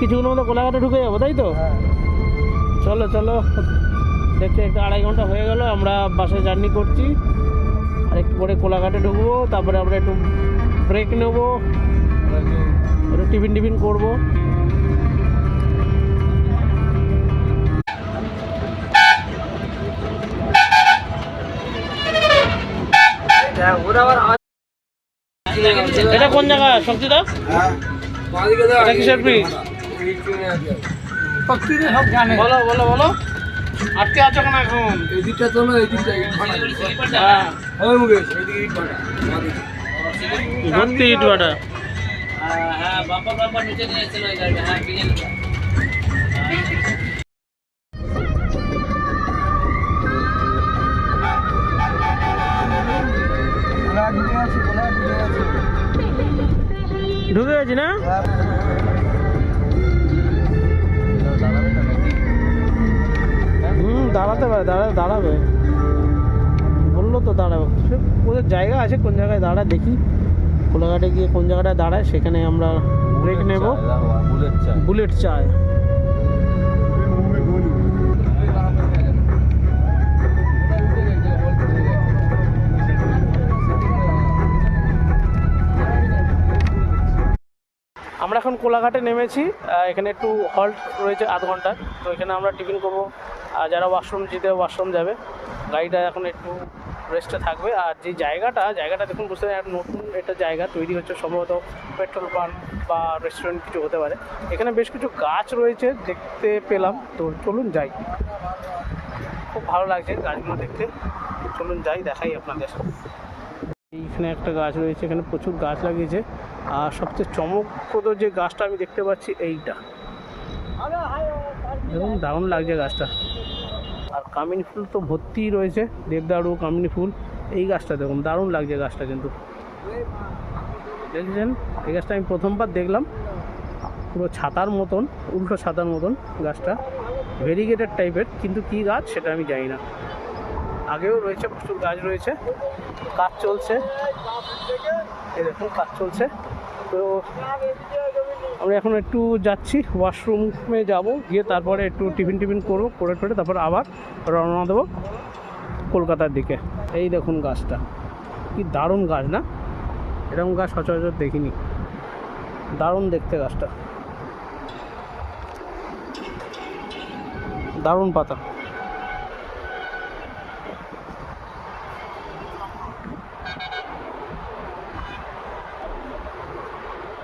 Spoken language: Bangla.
কিছুক্ষণের মধ্যে কোলাঘাটে ঢুকে যাবো, তাই তো? চলো চলো, দেখতে দেখতে 2.5 ঘন্টা হয়ে গেল, আমরা বাসে জার্নি করছি। আর একটু পরে কোলাঘাটে ঢুকবো, তারপরে আমরা একটু ব্রেক নেবো, একটু টিফিন করবো। এটা কোন জায়গা শক্তিদা? এটা কিসের ব্রিজ? বলো বলো বলো, আটকে আছো কেন এখন? এদিকটা তো না, এদিকটা হ্যাঁ মুকেশ, এদিকে ইট ভাটা ভর্তি ইট ভাটা। হ্যাঁ বাম্পার নিচে নিয়ে এসেছিল ওই গাড়িটা। হ্যাঁ বিরিয়ানি ঢুকে গেছি না? দাঁড়াতে পারে, দাঁড়াবে বললো তো, দাঁড়াবে। ওদের জায়গা আছে, কোন জায়গায় দাঁড়ায় দেখি। কোলাঘাটে গিয়ে কোন জায়গাটায় দাঁড়ায় সেখানে আমরা ব্রেক নেব। বুলেট চায়। আমরা এখন কোলাঘাটে নেমেছি। এখানে একটু হল্ট রয়েছে আধ ঘন্টা, তো এখানে আমরা টিফিন করবো। আর যারা ওয়াশরুম ওয়াশরুম যাবে, গাড়িটা এখন একটু রেস্টে থাকবে। আর যে জায়গাটা দেখুন, বুঝতে পারেন নতুন একটা জায়গা তৈরি হচ্ছে, সম্ভবত পেট্রোল পাম্প বা রেস্টুরেন্ট কিছু হতে পারে। এখানে বেশ কিছু গাছ রয়েছে দেখতে পেলাম, তো চলুন যাই। খুব ভালো লাগছে গাছগুলো দেখতে, চলুন যাই, দেখাই আপনাদের। এইখানে একটা গাছ রয়েছে, এখানে প্রচুর গাছ লাগিয়েছে। আর সবচেয়ে চমকপ্রদ যে গাছটা আমি দেখতে পাচ্ছি এইটা, দেখুন দারুণ লাগছে গাছটা। আর কামিনী ফুল তো ভর্তি রয়েছে, দেবদারু, কামিনী ফুল। এই গাছটা দেখুন দারুণ লাগছে গাছটা, কিন্তু দেখছেন এই গাছটা আমি প্রথমবার দেখলাম। পুরো ছাতার মতন, উল্টো ছাতার মতন গাছটা, ভেরিগেটেড টাইপের, কিন্তু কী গাছ সেটা আমি জানি না। আগেও রয়েছে, প্রচুর গাছ রয়েছে, কাজ চলছে, এই দেখুন কাজ চলছে। তো আমরা এখন একটু যাচ্ছি, ওয়াশরুমে যাব, গিয়ে তারপরে একটু টিফিন করবো, করে তারপর আবার রওনা দেবো কলকাতার দিকে। এই দেখুন গাছটা, কি দারুণ গাছ না? এরকম গাছ সচরাচর দেখিনি, দারুণ দেখতে গাছটা, দারুণ পাতা।